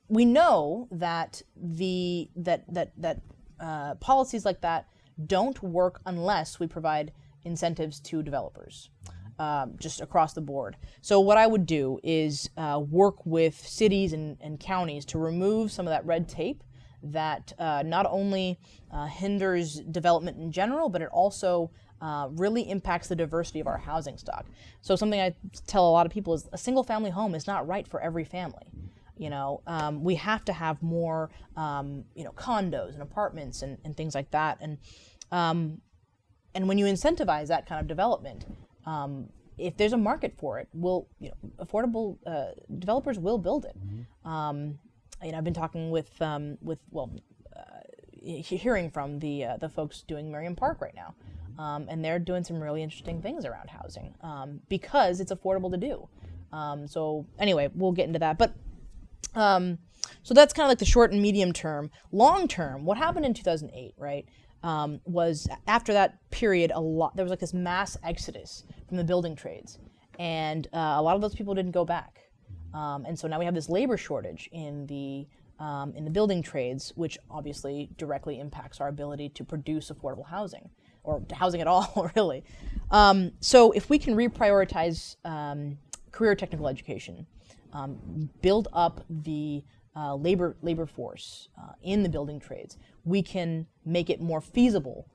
We know that policies like that don't work unless we provide incentives to developers. Just across the board. So what I would do is work with cities and counties to remove some of that red tape that not only hinders development in general, but it also really impacts the diversity of our housing stock. So something I tell a lot of people is a single family home is not right for every family. We have to have more, condos and apartments and things like that. And when you incentivize that kind of development, if there's a market for it, affordable developers will build it. I've been talking with hearing from the folks doing Merriam Park right now, and they're doing some really interesting things around housing because it's affordable to do. So anyway, we'll get into that, but so that's kind of like the short and medium term. Long term, what happened in 2008, right? Was after that period, there was like this mass exodus from the building trades, and a lot of those people didn't go back, and so now we have this labor shortage in the building trades, which obviously directly impacts our ability to produce affordable housing, or housing at all, really. So if we can reprioritize career technical education, build up the labor force in the building trades, we can make it more feasible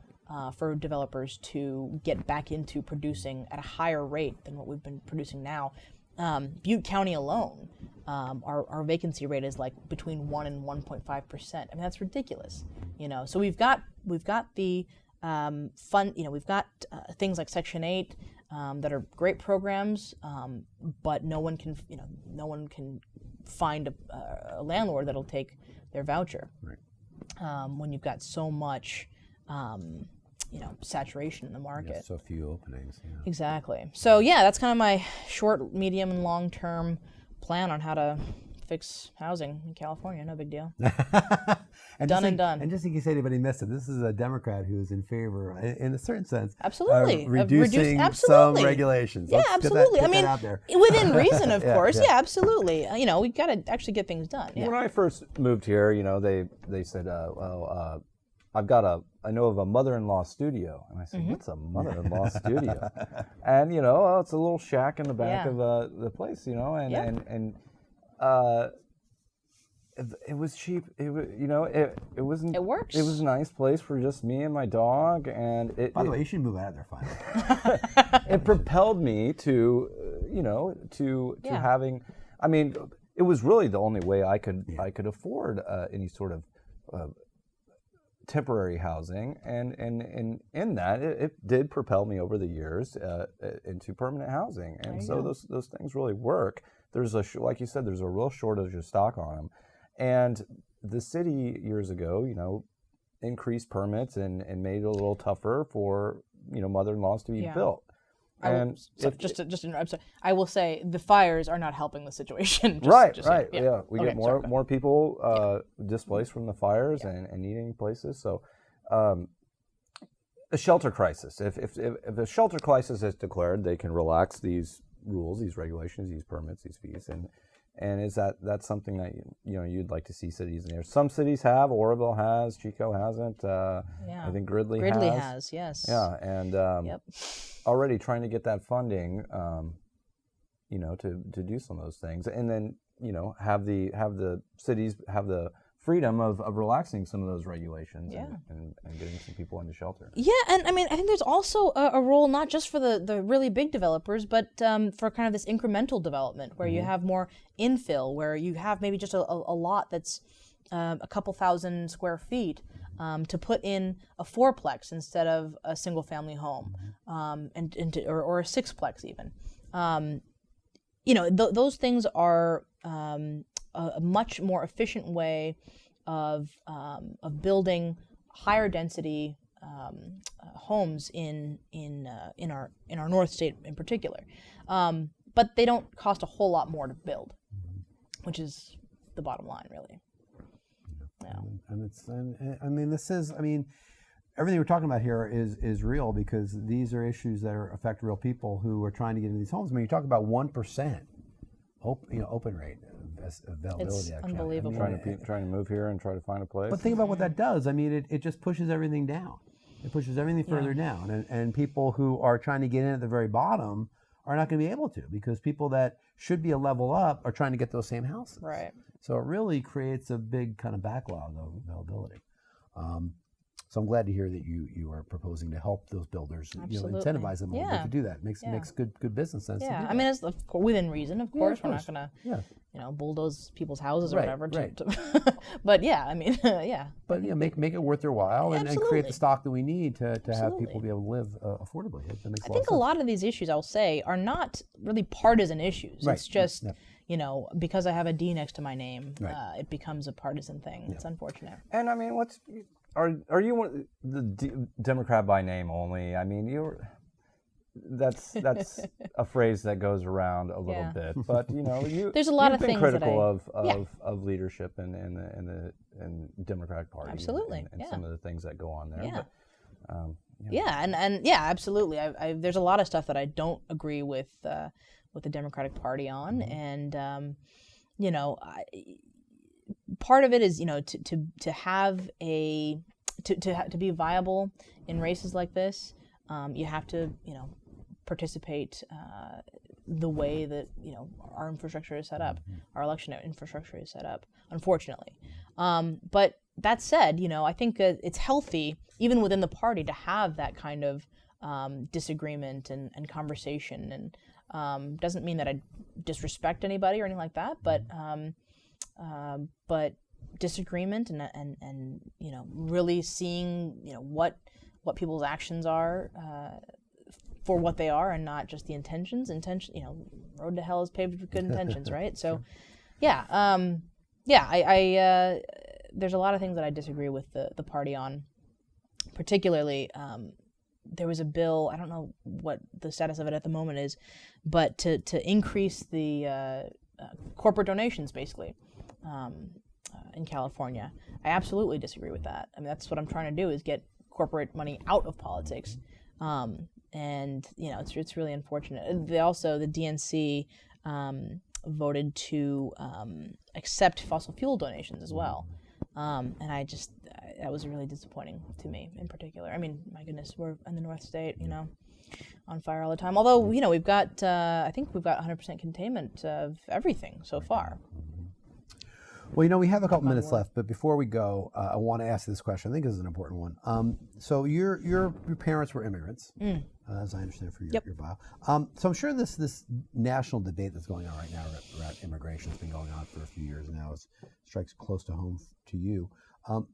for developers to get back into producing at a higher rate than what we've been producing now. Butte County alone, our vacancy rate is like between 1 and 1.5%. I mean, that's ridiculous. So we've got the fund. We've got things like Section 8 that are great programs, but no one can find a landlord that'll take their voucher. Right. When you've got so much, saturation in the market. Yeah, so few openings. Yeah. Exactly. So yeah, that's kind of my short, medium, and long-term plan on how to fix housing in California. No big deal. and done. And just in case anybody missed it, this is a Democrat who is in favor, in a certain sense, absolutely, reducing absolutely. some regulations. Yeah, Let's absolutely. Get that out there. Within reason, of course. Yeah. Yeah, absolutely. We got to actually get things done. Yeah. When I first moved here, they said, I know of a mother-in-law studio. And I said, what's a mother-in-law studio? And, it's a little shack in the back of the place, it was cheap. It wasn't. It works. It was a nice place for just me and my dog, and By the way, you should move out of there finally. It propelled me to having. I mean, it was really the only way I could afford any sort of temporary housing, and in that it did propel me over the years into permanent housing, and so those things really work. There's like you said, there's a real shortage of stock on them, and the city years ago, increased permits and made it a little tougher for mother-in-laws to be built. And I will say the fires are not helping the situation. Right. We get more people displaced from the fires and needing places. So, a shelter crisis. If a shelter crisis is declared, they can relax these rules, these regulations, these permits, these fees, and is that's something that you'd like to see cities in there. Some cities have. Oroville has. Chico hasn't. I think Gridley has. Yes. Yeah, and already trying to get that funding, to do some of those things, and then have the cities have the freedom of relaxing some of those regulations and getting some people into shelter. Yeah, and I mean, I think there's also a role not just for the really big developers, but for kind of this incremental development where you have more infill, where you have maybe just a lot that's a couple thousand square feet to put in a fourplex instead of a single family home, or a sixplex even. Those things are a much more efficient way of building higher density homes in our North State in particular, but they don't cost a whole lot more to build, which is the bottom line, really. Yeah. Everything we're talking about here is real, because these are issues that affect real people who are trying to get into these homes. I mean, you talk about 1% open rate availability. It's unbelievable. Trying to move here and try to find a place. But think about what that does. I mean, it just pushes everything down. It pushes everything further down, and people who are trying to get in at the very bottom are not going to be able to, because people that should be a level up are trying to get those same houses. Right. So it really creates a big kind of backlog of availability. So I'm glad to hear that you are proposing to help those builders, incentivize them a little bit to do that. Makes good business sense. Yeah, I mean, it's within reason, of course. We're not going to, bulldoze people's houses or whatever. But yeah, I mean, yeah. But make it worth their while and create the stock that we need to have people be able to live affordably. That makes I think a lot of these issues, I'll say, are not really partisan issues. Right. It's just. Yeah. Because I have a D next to my name, it becomes a partisan thing. Yeah. It's unfortunate. And I mean, are you the Democrat by name only? I mean, that's a phrase that goes around a little bit, but there's a lot of things critical of leadership in the Democratic Party. Absolutely, and some of the things that go on there. Yeah. But, Absolutely. There's a lot of stuff that I don't agree with the Democratic Party on, and part of it is to have to be viable in races like this, you have to participate the way that our infrastructure is set up, our election infrastructure is set up, unfortunately. But that said, I think it's healthy even within the party to have that kind of disagreement and conversation, and doesn't mean that I disrespect anybody or anything like that, but disagreement and really seeing what people's actions are for what they are, and not just the intentions. Road to hell is paved with good intentions, right? So, I there's a lot of things that I disagree with the party on. Particularly, there was a bill, I don't know what the status of it at the moment is, but to increase the corporate donations, basically, in California. I absolutely disagree with that. I mean, that's what I'm trying to do, is get corporate money out of politics. And it's really unfortunate. The DNC voted to accept fossil fuel donations as well. And that was really disappointing to me in particular. I mean, my goodness, we're in the North State, on fire all the time. Although, we've got, I think we've got 100% containment of everything so far. Well, we have a couple minutes left, but before we go, I want to ask this question. I think this is an important one. So your parents were immigrants, as I understand from your bio. So I'm sure this national debate that's going on right now around immigration has been going on for a few years now. It strikes close to home to you.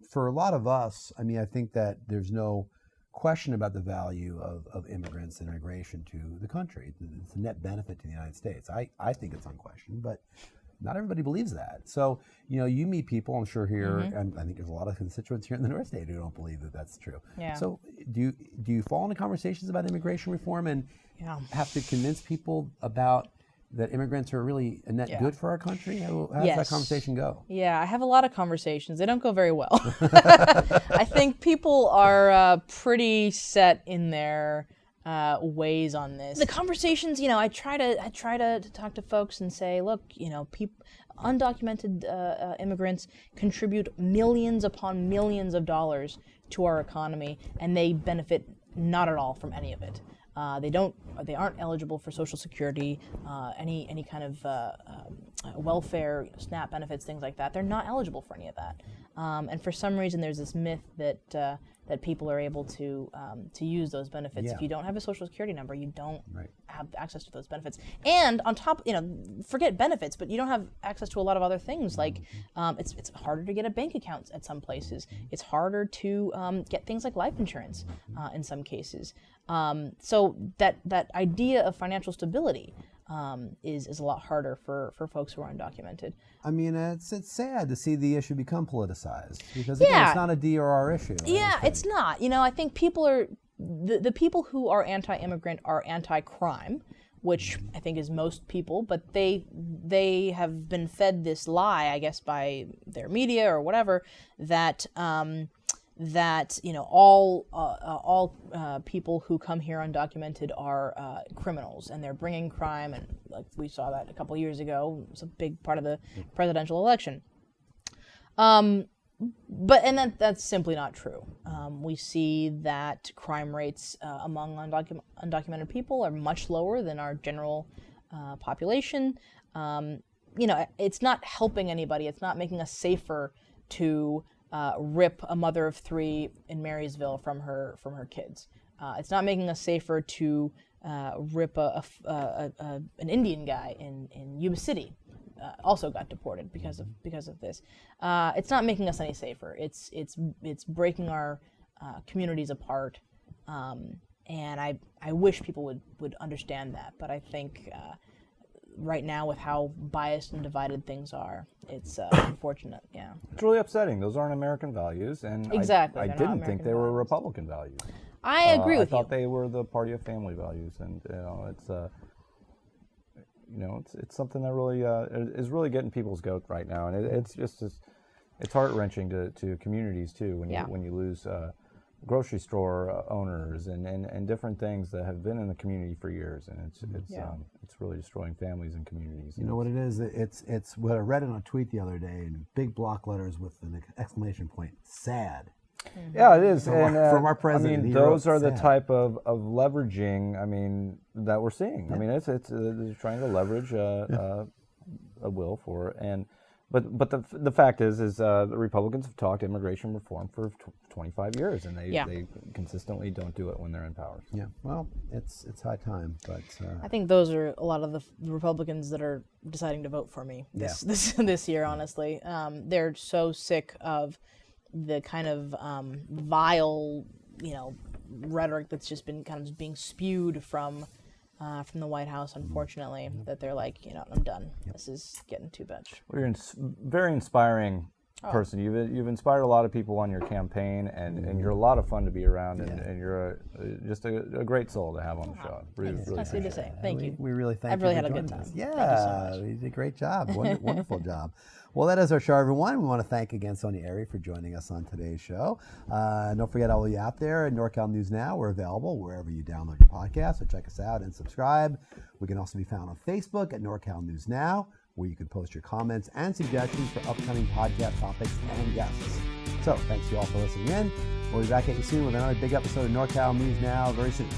For a lot of us, I mean, I think that there's no question about the value of immigrants and immigration to the country. It's a net benefit to the United States. I think it's unquestioned, but not everybody believes that. So, you meet people, I'm sure here, and I think there's a lot of constituents here in the North State who don't believe that that's true. Yeah. So do you fall into conversations about immigration reform and have to convince people about that immigrants are really a net good for our country? How does that conversation go? Yeah, I have a lot of conversations. They don't go very well. I think people are pretty set in their ways on this. The conversations, I try to talk to folks and say, look, undocumented immigrants contribute millions upon millions of dollars to our economy, and they benefit not at all from any of it. They aren't eligible for Social Security, any kind of welfare, SNAP benefits, things like that. They're not eligible for any of that. And for some reason, there's this myth that people are able to use those benefits. Yeah. If you don't have a Social Security number, you don't have access to those benefits. And on top, forget benefits, but you don't have access to a lot of other things. Like it's harder to get a bank account at some places. It's harder to get things like life insurance in some cases. So that idea of financial stability is a lot harder for folks who are undocumented. I mean, it's sad to see the issue become politicized because again, it's not a D or R issue. Yeah, it's not. I think people are the people who are anti-immigrant are anti-crime, which I think is most people, but they have been fed this lie, I guess, by their media or whatever, that all people who come here undocumented are criminals and they're bringing crime, and like we saw that a couple of years ago. It was a big part of the presidential election. But that's simply not true. We see that crime rates among undocumented people are much lower than our general population. It's not helping anybody. It's not making us safer to rip a mother of three in Marysville from her kids. It's not making us safer to rip an Indian guy in Yuba City. Also got deported because of this. It's not making us any safer. It's breaking our communities apart, and I wish people would understand that. But I think right now, with how biased and divided things are, it's unfortunate. Yeah, it's really upsetting. Those aren't American values, and exactly. I didn't think they were Republican values. I agree with you. I thought they were the party of family values, and it's something that really is really getting people's goat right now, and it's heart-wrenching to communities too when you lose grocery store owners and different things that have been in the community for years, and it's really destroying families and communities. You know what it is? It's what I read in a tweet the other day in big block letters with an exclamation point. Sad. Mm-hmm. Yeah, it is. From our president. I mean, those are the type of leveraging. I mean, that we're seeing. Yeah. I mean, it's they're trying to leverage a will for But the fact is the Republicans have talked immigration reform for 25 years, and they consistently don't do it when they're in power. Yeah, well, it's high time, but I think those are a lot of the Republicans that are deciding to vote for me this year. Honestly, they're so sick of the kind of vile, rhetoric that's just been kind of being spewed from the White House, unfortunately, that they're like, I'm done. Yep. This is getting too much. Well, you're a very inspiring person. You've inspired a lot of people on your campaign, and you're a lot of fun to be around, and you're just a great soul to have on the show. Really nice to say. Thank you. We really thank you. I've really for had a good joining time. us. Yeah, thank you so much. You did a great job. Wonderful job. Well, that is our show, everyone. We want to thank again Sonia Aery for joining us on today's show. Don't forget, all of you out there at NorCal News Now, we're available wherever you download your podcast, so check us out and subscribe. We can also be found on Facebook at NorCal News Now, where you can post your comments and suggestions for upcoming podcast topics and guests. So thanks to you all for listening in. We'll be back at you soon with another big episode of NorCal News Now very soon.